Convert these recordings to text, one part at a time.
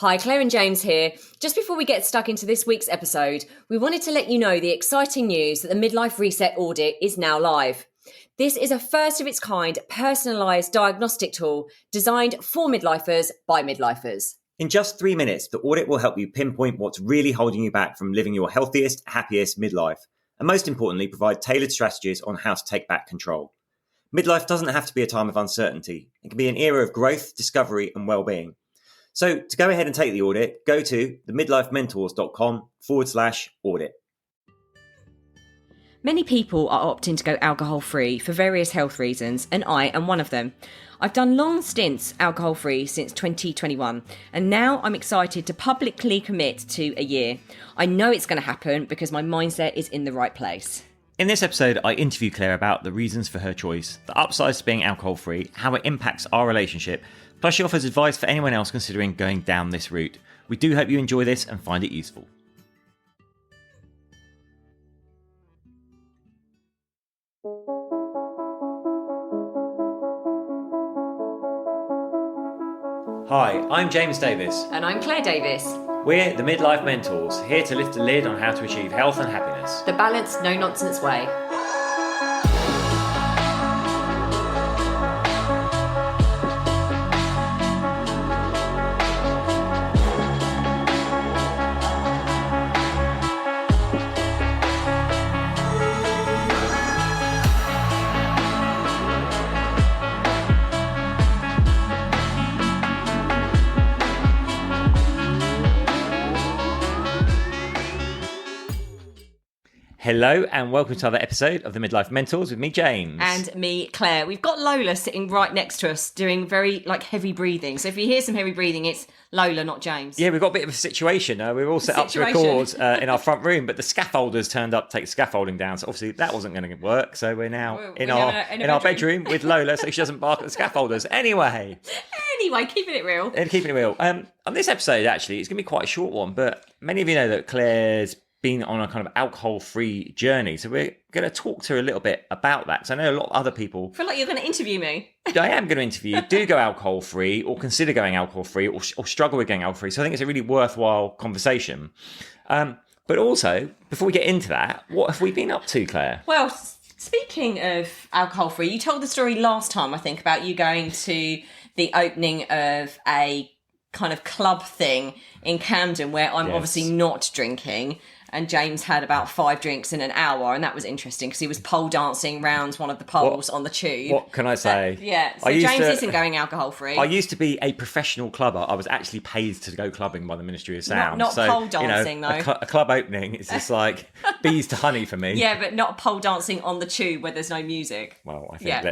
Hi, Claire and James here. Just before we get stuck into this week's episode, we wanted to let you know the exciting news that the Midlife Reset audit is now live. This is a first of its kind personalised diagnostic tool designed for midlifers by midlifers. In just 3 minutes, the audit will help you pinpoint what's really holding you back from living your healthiest, happiest midlife, and most importantly, provide tailored strategies on how to take back control. Midlife doesn't have to be a time of uncertainty. It can be an era of growth, discovery, and well-being. So to go ahead and take the audit, go to themidlifementors.com/audit. Many people are opting to go alcohol-free for various health reasons, and I am one of them. I've done long stints alcohol-free since 2021, and now I'm excited to publicly commit to a year. I know it's going to happen because my mindset is in the right place. In this episode, I interview Claire about the reasons for her choice, the upsides to being alcohol-free, how it impacts our relationship, plus she offers advice for anyone else considering going down this route. We do hope you enjoy this and find it useful. Hi, I'm James Davis. And I'm Claire Davis. We're the Midlife Mentors, here to lift the lid on how to achieve health and happiness. The balanced, no-nonsense way. Hello and welcome to another episode of the Midlife Mentors with me, James. And me, Claire. We've got Lola sitting right next to us doing very heavy breathing. So if you hear some heavy breathing, it's Lola, not James. Yeah, we've got a bit of a situation. We were all set up to record in our front room, but the scaffolders turned up to take the scaffolding down. So obviously that wasn't going to work. So we're now in our bedroom with Lola so she doesn't bark at the scaffolders. Anyway, keeping it real. On this episode, actually, it's going to be quite a short one, but many of you know that Claire's been on a kind of alcohol-free journey. So we're going to talk to her a little bit about that. Because I know a lot of other people... I feel like you're going to interview me. I am going to interview you. Do go alcohol-free or consider going alcohol-free or struggle with going alcohol-free. So I think it's a really worthwhile conversation. But also, before we get into that, what have we been up to, Claire? Well, speaking of alcohol-free, you told the story last time, I think, about you going to the opening of a kind of club thing in Camden where I'm obviously not drinking. And James had about 5 drinks in an hour, and that was interesting because he was pole dancing round one of the poles on the tube. What can I say? So James isn't going alcohol-free. I used to be a professional clubber. I was actually paid to go clubbing by the Ministry of Sound. Not pole dancing, though. A club opening is just like bees to honey for me. Yeah, but not pole dancing on the tube where there's no music. Well, I think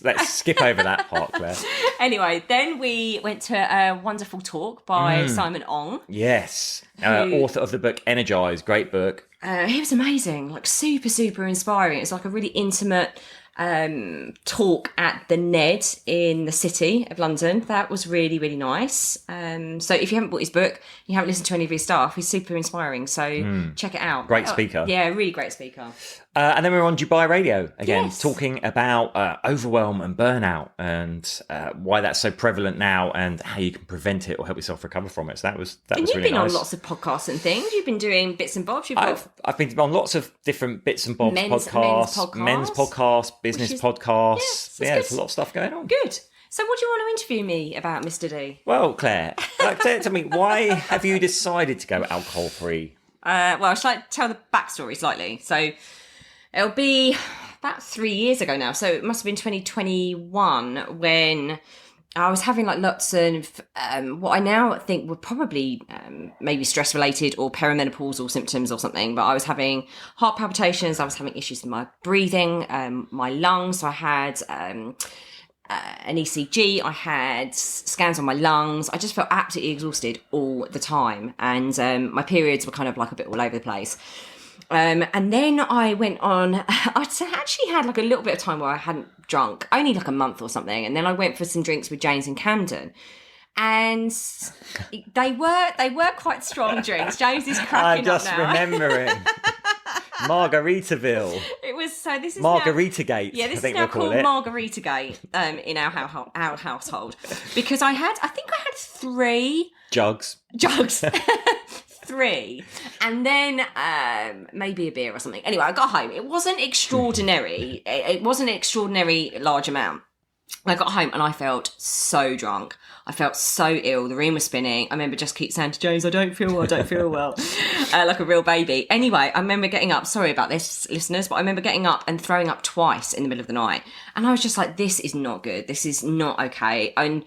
let's skip over that part, Claire. Anyway, then we went to a wonderful talk by Simon Ong. Yes, author of the book Energize, great book. He was amazing, super, super inspiring. It's like a really intimate talk at the Ned in the city of London. That was really, really nice. So if you haven't bought his book, you haven't listened to any of his stuff, he's super inspiring. So check it out. Great speaker. Yeah, really great speaker. And then we were on Dubai Radio again, talking about overwhelm and burnout and why that's so prevalent now and how you can prevent it or help yourself recover from it. So that was really nice. And you've been on lots of podcasts and things. You've been doing bits and bobs. I've been on lots of different bits and bobs men's podcasts, business podcasts. There's a lot of stuff going on. Good. So what do you want to interview me about, Mr. D? Well, Claire, tell me, why have you decided to go alcohol-free? Well, shall I tell the backstory slightly? So it'll be about 3 years ago now. So it must have been 2021 when I was having lots of what I now think were probably maybe stress-related or peri-menopausal symptoms or something. But I was having heart palpitations. I was having issues with my breathing, my lungs. So I had an ECG. I had scans on my lungs. I just felt absolutely exhausted all the time. And my periods were kind of a bit all over the place. And then I went on, I actually had a little bit of time where I hadn't drunk, only a month or something. And then I went for some drinks with James in Camden. And they were quite strong drinks. James is cracking up now. I'm just remembering. Margaritaville. It was this is Margaritagate. Yeah, this is now called Margaritagate in our household because I think I had 3 Jugs. 3, and then maybe a beer or something. Anyway, I got home. It wasn't extraordinary. It wasn't an extraordinary large amount. I got home and I felt so drunk. I felt so ill. The room was spinning. I remember just keep saying to James, I don't feel well. Like a real baby. Anyway, I remember getting up. Sorry about this, listeners, but I remember getting up and throwing up twice in the middle of the night. And I was just like, this is not good. This is not okay. And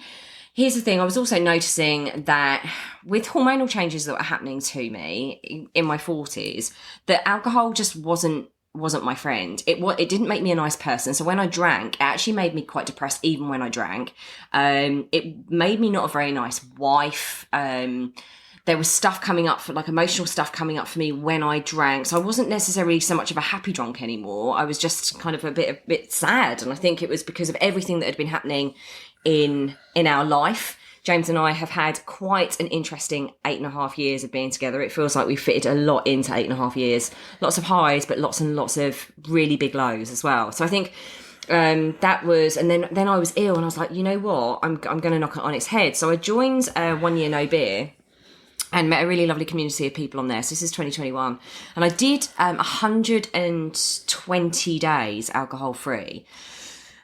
here's the thing. I was also noticing that with hormonal changes that were happening to me in my 40s, that alcohol just wasn't my friend. It didn't make me a nice person. So when I drank, it actually made me quite depressed even when I drank. It made me not a very nice wife. There was stuff coming up, emotional stuff coming up for me when I drank. So I wasn't necessarily so much of a happy drunk anymore. I was just kind of a bit sad. And I think it was because of everything that had been happening in our life. James and I have had quite an interesting 8.5 years of being together. It feels like we fitted a lot into 8.5 years. Lots of highs, but lots and lots of really big lows as well. So I think that was, and then I was ill and I was like, you know what, I'm going to knock it on its head. So I joined 1 Year No Beer and met a really lovely community of people on there. So this is 2021. And I did 120 days alcohol free.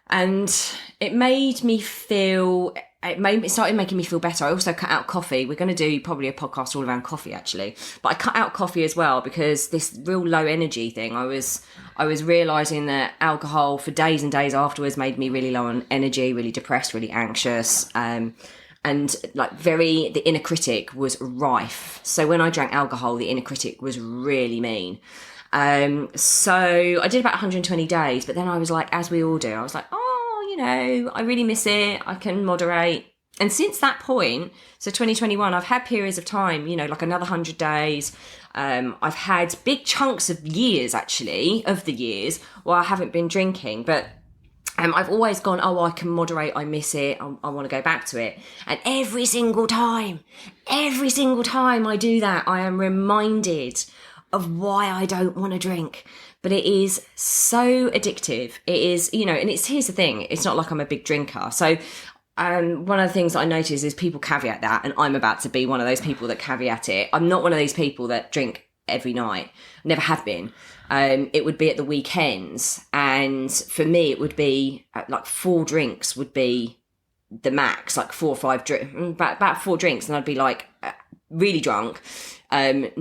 And it made me feel... It started making me feel better. I also cut out coffee. We're going to do probably a podcast all around coffee, actually. But I cut out coffee as well because this real low energy thing. I was realising that alcohol for days and days afterwards made me really low on energy, really depressed, really anxious. And the inner critic was rife. So when I drank alcohol, the inner critic was really mean. So I did about 120 days, but then I was like, as we all do, I was like, I really miss it. I can moderate. And since that point, so 2021, I've had periods of time, like another 100 days. I've had big chunks of the years where I haven't been drinking. But I've always gone, I can moderate. I miss it. I want to go back to it. And every single time I do that, I am reminded of why I don't want to drink. But it is so addictive. It is, and here's the thing. It's not like I'm a big drinker. So one of the things that I notice is people caveat that, and I'm about to be one of those people that caveat it. I'm not one of these people that drink every night. Never have been. It would be at the weekends. And for me, it would be 4 drinks would be the max, 4 or 5 drinks, about 4 drinks. And I'd be really drunk, and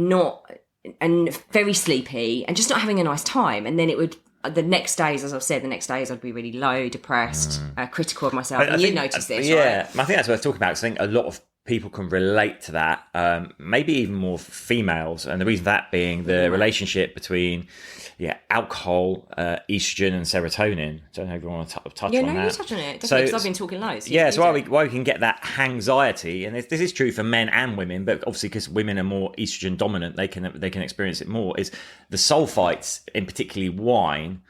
very sleepy and just not having a nice time. And then it would, the next days I'd be really low, depressed, critical of myself. And you notice this, yeah, right? I think that's worth talking about, because I think a lot of people can relate to that, maybe even more females. And the reason for that being the relationship between alcohol, estrogen and serotonin. Don't know if you want to touch on that. Yeah, no, you touch on it. Definitely, because I've been talking loads. Yeah, so why we can get that anxiety, and this is true for men and women, but obviously because women are more estrogen dominant, they can experience it more, is the sulfites, in particularly wine,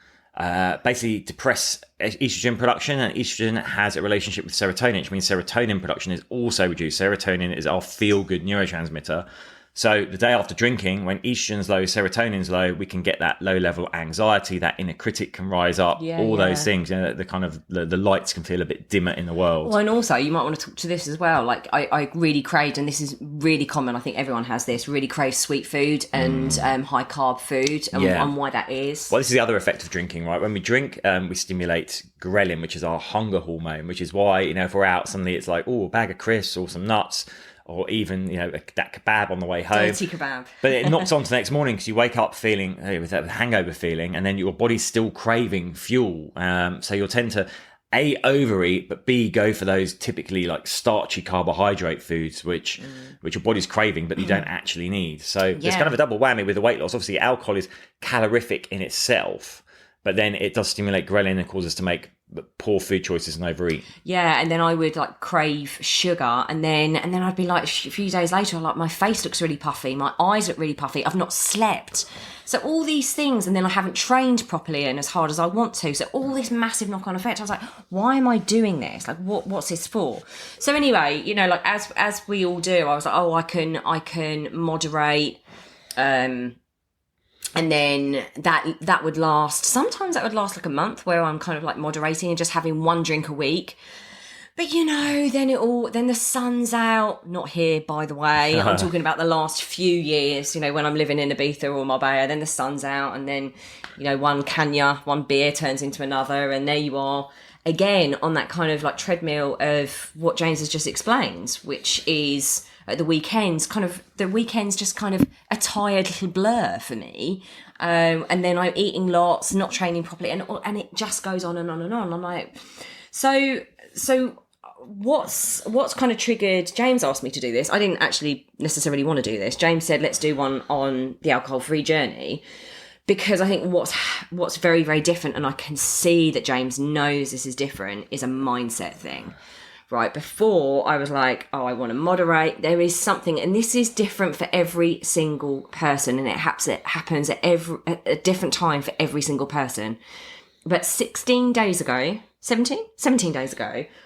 basically depress estrogen production, and estrogen has a relationship with serotonin, which means serotonin production is also reduced. Serotonin is our feel-good neurotransmitter. So the day after drinking, when estrogen's low, serotonin's low, we can get that low-level anxiety, that inner critic can rise up, those things. The kind of the lights can feel a bit dimmer in the world. Well, and also you might want to talk to this as well. I really craved, and this is really common, I think everyone has this, really crave sweet food and high-carb food, and why that is. Well, this is the other effect of drinking, right? When we drink, we stimulate ghrelin, which is our hunger hormone, which is why, if we're out, suddenly it's like, a bag of crisps or some nuts, or even, that kebab on the way home. Dirty kebab. But it knocks on to the next morning, because you wake up feeling, with that hangover feeling, and then your body's still craving fuel. So you'll tend to, A, overeat, but B, go for those typically starchy carbohydrate foods, which your body's craving, but you don't actually need. So there's kind of a double whammy with the weight loss. Obviously, alcohol is calorific in itself, but then it does stimulate ghrelin and cause us to make poor food choices and overeat. Yeah, and then I would crave sugar, and then I'd be a few days later, my face looks really puffy, my eyes look really puffy, I've not slept. So all these things, and then I haven't trained properly and as hard as I want to. So all this massive knock-on effect. I was like, why am I doing this? What's this for? So anyway, as we all do, I was like, I can moderate. And then that would last, sometimes that would last a month, where I'm kind of moderating and just having 1 drink a week. But then the sun's out. Not here, by the way. I'm talking about the last few years, when I'm living in Ibiza or Marbella, then the sun's out, and then, one canya, one beer turns into another, and there you are again on that kind of like treadmill of what James has just explained, which is at the weekends, just kind of a tired little blur for me. And then I'm eating lots, not training properly, and it just goes on and on and on. I'm like, so what's kind of triggered? James asked me to do this. I didn't actually necessarily want to do this. James said, let's do one on the alcohol-free journey, because I think what's very, very different, and I can see that James knows this is different, is a mindset thing. Right, before I was like, oh, I want to moderate. There is something, and this is different for every single person, and it happens at a different time for every single person. But 17 days ago,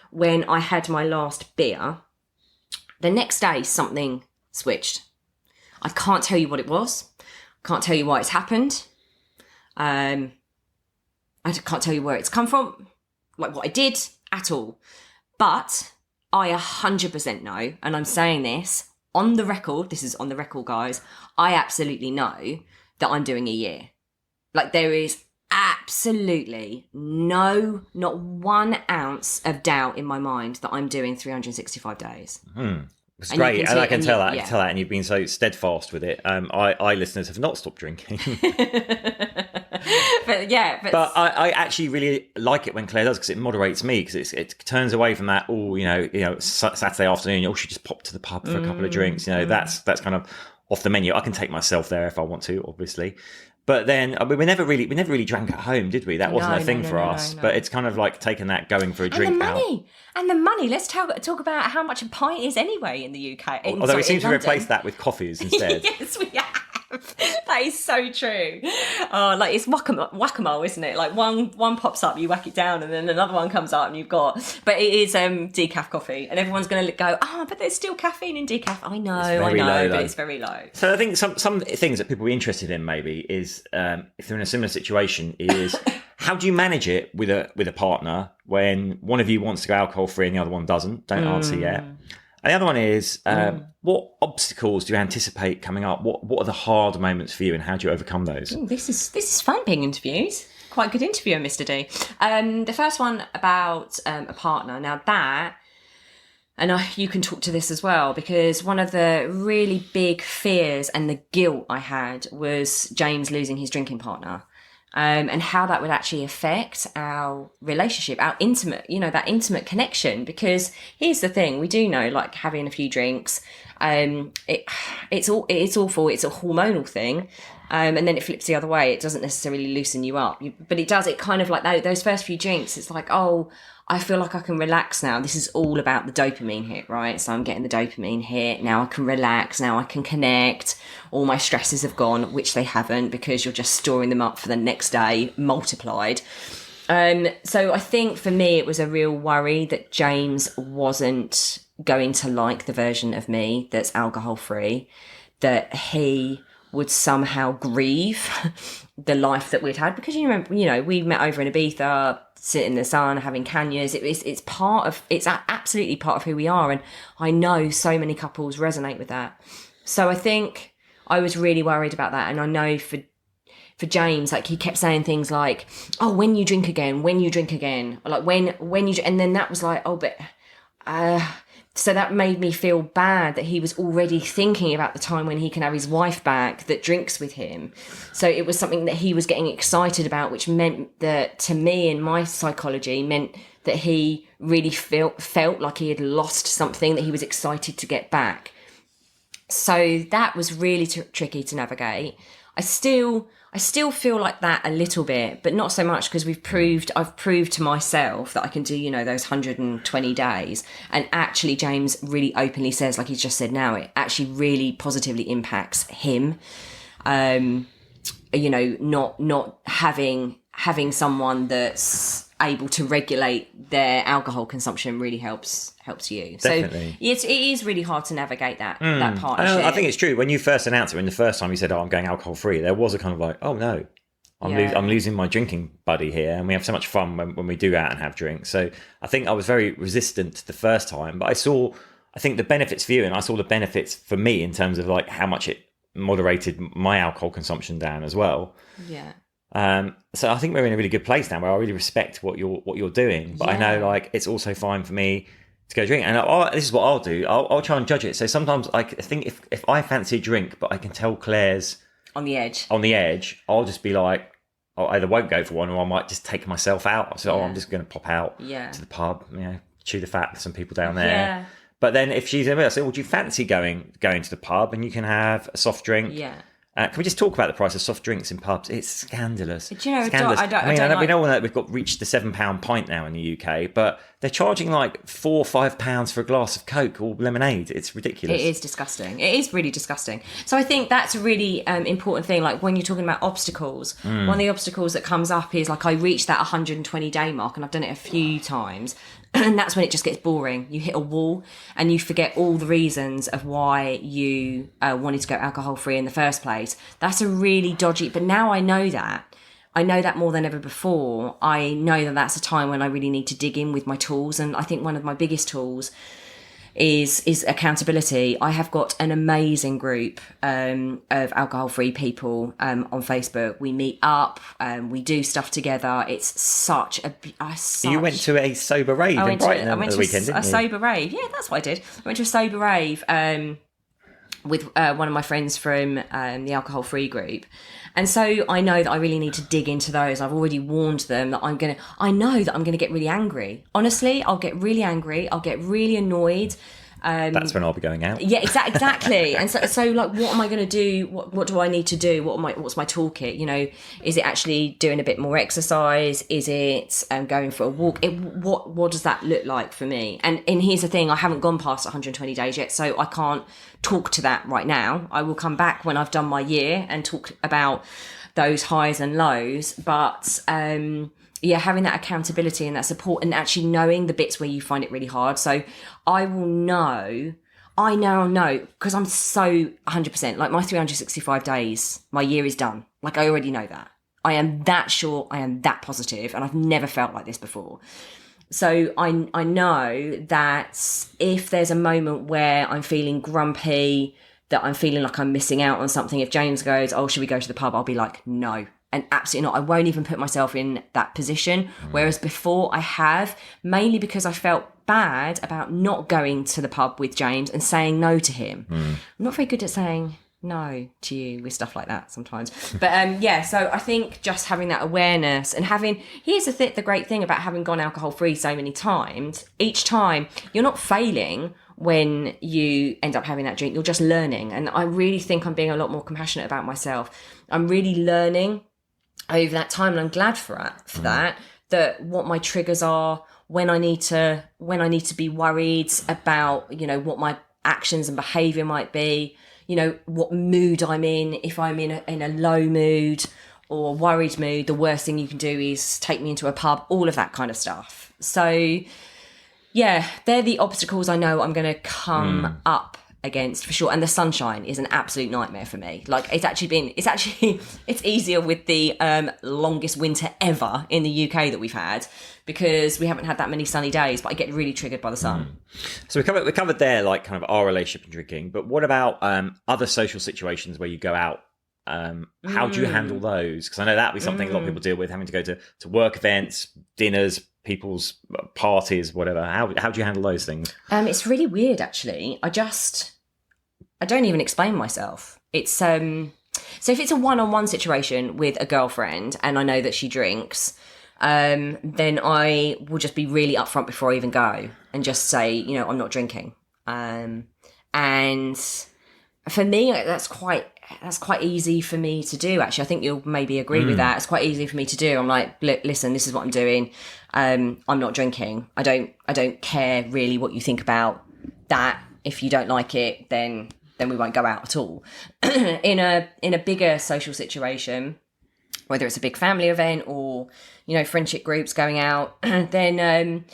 when I had my last beer, the next day something switched. I can't tell you what it was. Can't tell you why it's happened. I can't tell you where it's come from, like what I did at all. But I 100% know, and I'm saying this on the record, this is on the record, guys, I absolutely know that I'm doing a year. Like, there is absolutely not 1 ounce of doubt in my mind that I'm doing 365 days. It's great, and I can tell that. I can tell that, and you've been so steadfast with it. I listeners have not stopped drinking. But I actually really like it when Claire does, because it moderates me, because it turns away from that. Saturday afternoon, she just popped to the pub for a couple of drinks. That's kind of off the menu. I can take myself there if I want to, obviously. But then we never really drank at home, did we? That wasn't a thing for us. No. But it's kind of like taking that, going for a drink out. And the money. Let's talk about how much a pint is anyway in the UK. Although we seem to replace that with coffees instead. Yes, we have. That is so true. Like, it's whack-a-mole, isn't it? Like, one pops up, you whack it down, and then another one comes up, and you've got. But it is decaf coffee, and everyone's going to go, but there's still caffeine in decaf. I know, but it's very low. So I think some things that people will be interested in maybe is, if they're in a similar situation, is how do you manage it with a partner when one of you wants to go alcohol free and the other one doesn't? Don't answer yet. And the other one is, what obstacles do you anticipate coming up? What are the hard moments for you, and how do you overcome those? Ooh, this is fun being interviewed. Quite a good interviewer, Mr. D. The first one about a partner. Now that, and you can talk to this as well, because one of the really big fears and the guilt I had was James losing his drinking partner. And how that would actually affect our relationship, our intimate, that intimate connection. Because here's the thing, we do know, like, having a few drinks, it's awful. It's a hormonal thing. And then it flips the other way. It doesn't necessarily loosen you up, but it does. It kind of like those first few drinks, it's like, oh, I feel like I can relax now. This is all about the dopamine hit, right? So I'm getting the dopamine hit. Now I can relax. Now I can connect. All my stresses have gone, which they haven't, because you're just storing them up for the next day, multiplied. So I think for me, it was a real worry that James wasn't going to like the version of me that's alcohol free, that he would somehow grieve the life that we'd had. Because you remember, we met over in Ibiza, sitting in the sun, having canyas. It's absolutely part of who we are. And I know so many couples resonate with that. So I think I was really worried about that. And I know for James, like, he kept saying things like, oh, when you drink again, like when you, and then that was like, oh, but, so that made me feel bad that he was already thinking about the time when he can have his wife back that drinks with him. So it was something that he was getting excited about, which meant that, to me, in my psychology, meant that he really felt like he had lost something that he was excited to get back. So that was really tricky to navigate. I still feel like that a little bit, but not so much, because I've proved to myself that I can do, those 120 days. And actually, James really openly says, like he's just said now, it actually really positively impacts him. Not having someone that's able to regulate their alcohol consumption really helps you. Definitely. So it is really hard to navigate that partnership. I think it's true. When you first announced it, when the first time you said, oh, I'm going alcohol free, there was a kind of like, oh no, I'm losing my drinking buddy here, and we have so much fun when we do go out and have drinks. So I think I was very resistant the first time, but I think the benefits for you, and I saw the benefits for me in terms of like how much it moderated my alcohol consumption down as well. Yeah. So I think we're in a really good place now where I really respect what you're doing, but I know like it's also fine for me to go drink. And this is what I'll do. I'll try and judge it. So sometimes I think if I fancy a drink, but I can tell Claire's on the edge, I'll just be like, I either won't go for one or I might just take myself out. So I'm just going to pop out to the pub, chew the fat with some people down there. Yeah. But then if she's in, I say, well, do you fancy going to the pub and you can have a soft drink? Yeah. Can we just talk about the price of soft drinks in pubs? It's scandalous. Do you know, scandalous. we know that we've reached the £7 pint now in the UK, but they're charging like £4 or £5 for a glass of Coke or lemonade. It's ridiculous. It is disgusting. It is really disgusting. So I think that's a really important thing. Like when you're talking about obstacles, one of the obstacles that comes up is like I reached that 120 day mark, and I've done it a few times. And that's when it just gets boring. You hit a wall and you forget all the reasons of why you wanted to go alcohol free in the first place. That's a really dodgy, but now I know that. I know that more than ever before. I know that that's a time when I really need to dig in with my tools. And I think one of my biggest tools is accountability. I have got an amazing group of alcohol-free people on Facebook. We meet up, we do stuff together. It's such a... You went to a sober rave in Brighton over the weekend, didn't you? Sober rave. Yeah, that's what I did. I went to a sober rave with one of my friends from the alcohol-free group. And so I know that I really need to dig into those. I've already warned them that I know that I'm going to get really angry. Honestly, I'll get really angry. I'll get really annoyed. That's when I'll be going out. Yeah, exactly. And so like, what am I going to do? What do I need to do? What's my toolkit? Is it actually doing a bit more exercise? Is it going for a walk? What does that look like for me? And here's the thing, I haven't gone past 120 days yet, so I can't talk to that right now. I will come back when I've done my year and talk about those highs and lows. But having that accountability and that support, and actually knowing the bits where you find it really hard. So I now know, because I'm so 100%, like my 365 days, my year is done. Like I already know that. I am that sure, I am that positive, and I've never felt like this before. So I know that if there's a moment where I'm feeling grumpy, that I'm feeling like I'm missing out on something, if James goes, oh, should we go to the pub? I'll be like, no. And absolutely not. I won't even put myself in that position. Whereas before I have, mainly because I felt bad about not going to the pub with James and saying no to him. I'm not very good at saying no to you with stuff like that sometimes. But so I think just having that awareness and here's the great thing about having gone alcohol free so many times, each time you're not failing when you end up having that drink, you're just learning. And I really think I'm being a lot more compassionate about myself. I'm really learning over that time, and I'm glad for that what my triggers are, when I need to be worried about, what my actions and behavior might be, what mood I'm in. If I'm in a low mood or worried mood, the worst thing you can do is take me into a pub, all of that kind of stuff. So yeah, they're the obstacles I know I'm going to come up against for sure. And the sunshine is an absolute nightmare for me. Like it's easier with the longest winter ever in the UK that we've had, because we haven't had that many sunny days, but I get really triggered by the sun. So we covered there like kind of our relationship and drinking, but what about other social situations where you go out? How do you handle those? Because I know that'd be something a lot of people deal with, having to go to work events, dinners, people's parties, whatever. How do you handle those things? It's really weird, actually. I don't even explain myself. It's so if it's a one-on-one situation with a girlfriend and I know that she drinks, then I will just be really upfront before I even go and just say, I'm not drinking. And for me, that's quite easy for me to do, actually. I think you'll maybe agree with that. It's quite easy for me to do. I'm like, listen, this is what I'm doing. I'm not drinking. I don't care really what you think about that. If you don't like it, then we won't go out at all. In a bigger social situation, whether it's a big family event or, friendship groups going out, then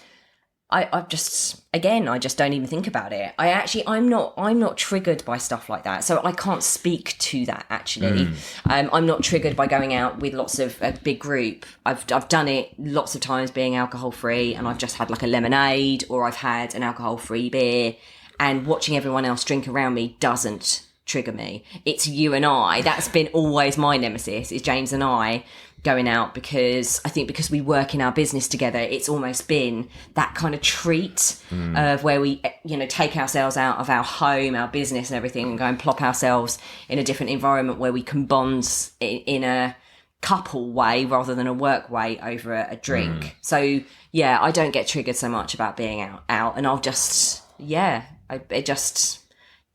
I just, again, I just don't even think about it. I'm not triggered by stuff like that. So I can't speak to that, actually. I'm not triggered by going out with lots of a big group. I've done it lots of times being alcohol free, and I've just had like a lemonade, or I've had an alcohol free beer, and watching everyone else drink around me doesn't trigger me. It's you and I. That's been always my nemesis, is James and I going out, because I think because we work in our business together, it's almost been that kind of treat of where we, take ourselves out of our home, our business and everything, and go and plop ourselves in a different environment where we can bond in a couple way rather than a work way over a drink. So yeah, I don't get triggered so much about being out, and I'll just, it just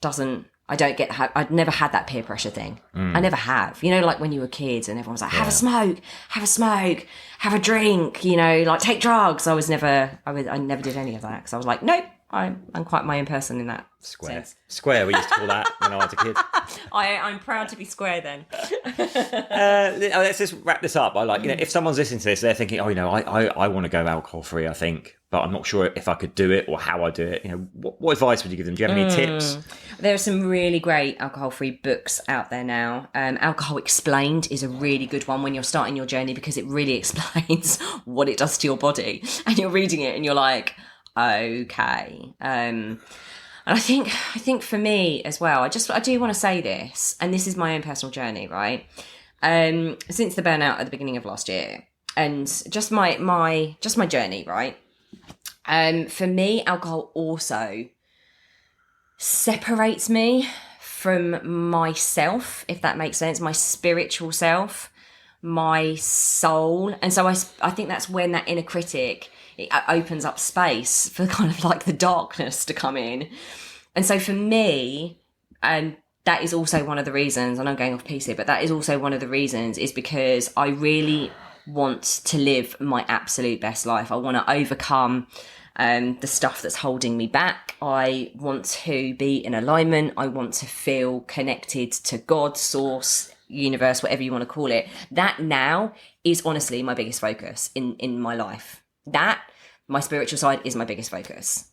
doesn't. I'd never had that peer pressure thing. I never have. Like when you were kids and everyone's like, have a smoke, have a drink, like take drugs. I never did any of that, because I was like, nope, I'm quite my own person in that sense. Square, we used to call that when I was a kid. I'm proud to be square then. Let's just wrap this up. If someone's listening to this, they're thinking, I want to go alcohol free, I think, but I'm not sure if I could do it or how I do it. What advice would you give them? Do you have any tips? There are some really great alcohol-free books out there now. Alcohol Explained is a really good one when you're starting your journey, because it really explains what it does to your body. And you're reading it and you're like, okay. And I think for me as well, I do want to say this, and this is my own personal journey, right? Since the burnout at the beginning of last year, and just my journey, right? For me, alcohol also separates me from myself, if that makes sense, my spiritual self, my soul. And so I think that's when that inner critic, it opens up space for kind of like the darkness to come in. And so for me, and that is also one of the reasons, and I'm going off piece here, but that is also one of the reasons, is because I really want to live my absolute best life. I want to overcome the stuff that's holding me back. I want to be in alignment. I want to feel connected to God, source, universe, whatever you want to call it. That now is honestly my biggest focus in my life. That, my spiritual side, is my biggest focus.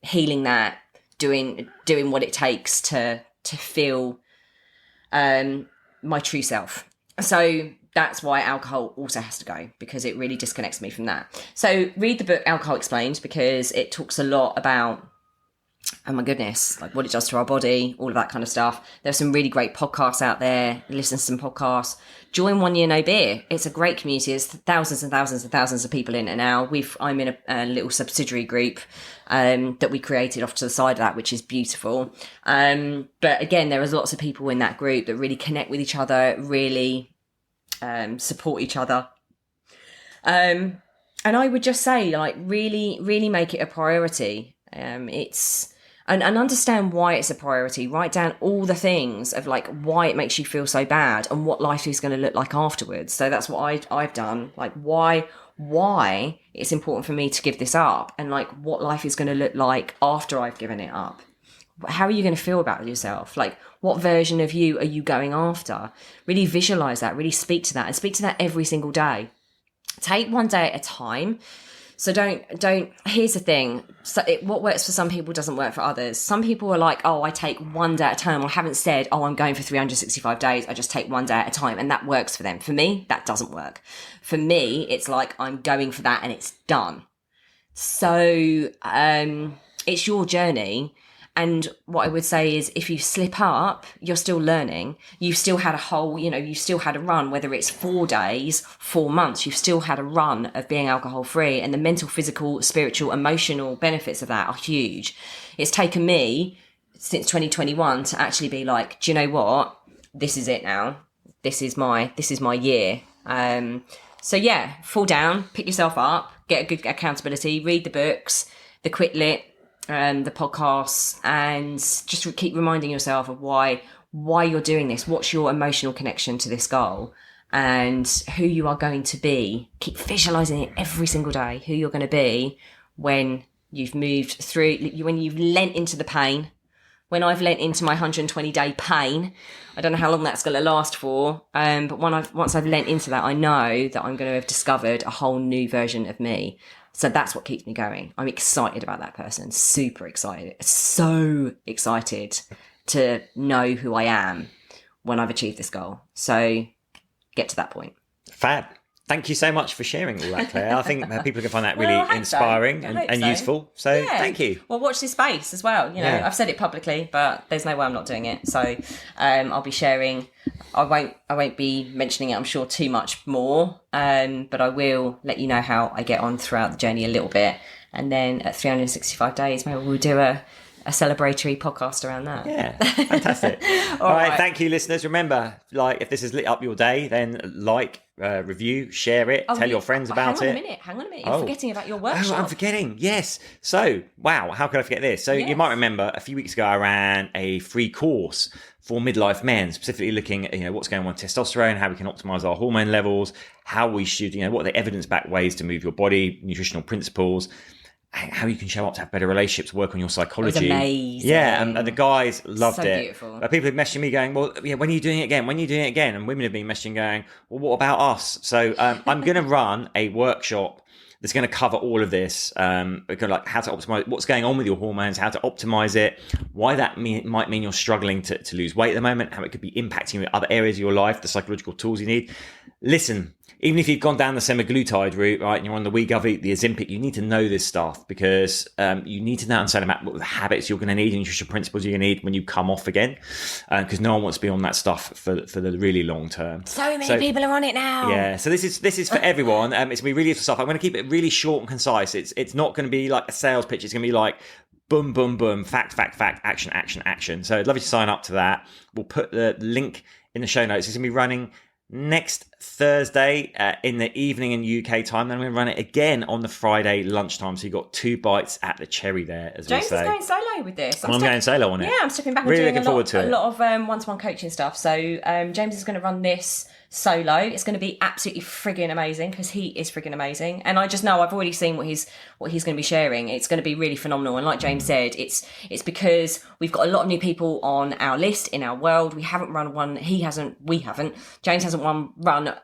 Healing that, doing what it takes to feel my true self. So that's why alcohol also has to go, because it really disconnects me from that. So read the book Alcohol Explained, because it talks a lot about, oh my goodness, like what it does to our body, all of that kind of stuff. There's some really great podcasts out there. Listen to some podcasts. Join 1 Year No Beer. It's a great community. There's thousands and thousands and thousands of people in it now. I'm in a little subsidiary group that we created off to the side of that, which is beautiful. But again, there is lots of people in that group that really connect with each other, really support each other. And I would just say, like, really, really make it a priority. And understand why it's a priority. Write down all the things of like why it makes you feel so bad and what life is going to look like afterwards. So that's what I've done. Like why it's important for me to give this up, and like what life is going to look like after I've given it up. How are you going to feel about yourself? Like, what version of you are you going after? Really visualize that, really speak to that, and speak to that every single day. Take one day at a time. So don't, here's the thing. So what works for some people doesn't work for others. Some people are like, oh, I take one day at a time. I haven't said, oh, I'm going for 365 days. I just take one day at a time. And that works for them. For me, that doesn't work. For me, it's like, I'm going for that and it's done. So, it's your journey. And what I would say is, if you slip up, you're still learning. You've still had you've still had a run, whether it's 4 days, 4 months, you've still had a run of being alcohol free. And the mental, physical, spiritual, emotional benefits of that are huge. It's taken me since 2021 to actually be like, do you know what? This is it now. This is my year. So yeah, fall down, pick yourself up, get a good accountability, read the books, the Quit Lit, the podcasts, and just keep reminding yourself of why you're doing this. What's your emotional connection to this goal, and who you are going to be. Keep visualizing it every single day, who you're going to be when you've moved through, when you've lent into the pain. When I've lent into my 120-day pain, I don't know how long that's going to last for, but once I've lent into that, I know that I'm going to have discovered a whole new version of me. So that's what keeps me going. I'm excited about that person, super excited, so excited to know who I am when I've achieved this goal. So get to that point. Fab. Thank you so much for sharing all that, Claire. I think people can find that really Well, I hope inspiring so. I hope and so. useful. So Yeah. thank you. Well, watch this space as well. You know, Yeah. I've said it publicly, but there's no way I'm not doing it. So I'll be sharing. I won't be mentioning it, I'm sure, too much more. But I will let you know how I get on throughout the journey a little bit. And then at 365 days, maybe we'll do a celebratory podcast around that. Yeah, fantastic. All right, thank you, listeners. Remember, like, if this has lit up your day, then review, share it, tell your friends about it. Hang on a minute. You're forgetting about your workshop. Oh, I'm forgetting. Yes. So, wow, how could I forget this? So you might remember a few weeks ago, I ran a free course for midlife men, specifically looking at, what's going on with testosterone, how we can optimize our hormone levels, how we should, what are the evidence-backed ways to move your body, nutritional principles, how you can show up to have better relationships, work on your psychology. It was amazing. Yeah, and the guys loved it. Beautiful. People have messaged me going, well, yeah, when are you doing it again? When are you doing it again? And women have been messaging going, well, what about us? So I'm going to run a workshop that's going to cover all of this, like how to optimize what's going on with your hormones, how to optimize it, why that might mean you're struggling to lose weight at the moment, how it could be impacting your other areas of your life, the psychological tools you need. Listen, even if you've gone down the semaglutide route, right, and you're on the Wegovy, the Ozempic, you need to know this stuff because you need to know and understand about what the habits you're going to need and nutritional principles you're going to need when you come off again, because no one wants to be on that stuff for the really long term. So many people are on it now. Yeah, so this is for everyone. It's going to be really useful stuff. I'm going to keep it really short and concise. It's not going to be like a sales pitch. It's going to be like boom, boom, boom, fact, action, action, action. So I'd love you to sign up to that. We'll put the link in the show notes. It's going to be running next Thursday in the evening in UK time. Then I'm going to run it again on the Friday lunchtime. So you've got 2 bites at the cherry there, as James we say. James is going solo with this. I'm going solo on it. Yeah, I'm stepping back really and doing a lot of one-to-one coaching stuff. So James is going to run this solo. It's going to be absolutely frigging amazing because he is frigging amazing. And I just know I've already seen what he's going to be sharing. It's going to be really phenomenal. And like James said, it's because we've got a lot of new people on our list in our world. We haven't run one. We haven't. James hasn't run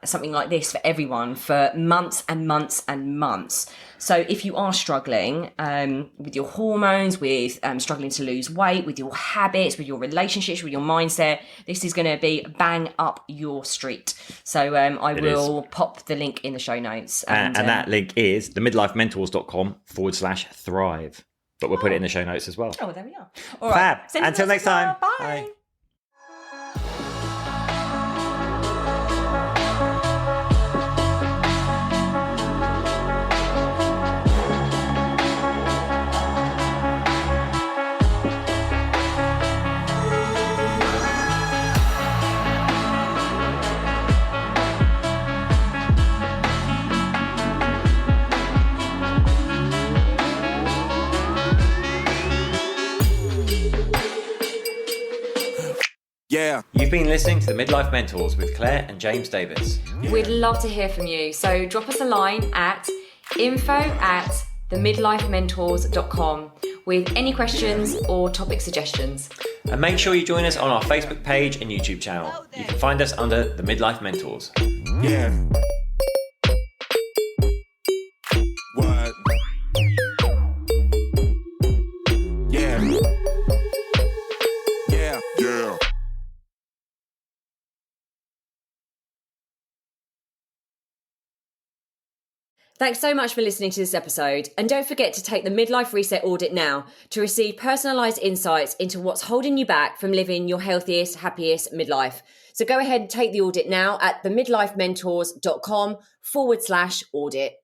something like this for everyone for months and months and months. So if you are struggling with your hormones, with struggling to lose weight, with your habits, with your relationships, with your mindset, this is going to be bang up your street. So I will pop the link in the show notes. And that link is themidlifementors.com/thrive. But we'll put it in the show notes as well. Oh, there we are. All right. Fab. Until next time. Bye. Yeah. You've been listening to the Midlife Mentors with Claire and James Davis. We'd love to hear from you. So drop us a line at info@themidlifementors.com with any questions or topic suggestions. And make sure you join us on our Facebook page and YouTube channel. You can find us under the Midlife Mentors. Yeah. What? Yeah. Yeah. Yeah. Thanks so much for listening to this episode. And don't forget to take the Midlife Reset Audit now to receive personalised insights into what's holding you back from living your healthiest, happiest midlife. So go ahead and take the audit now at themidlifementors.com/audit.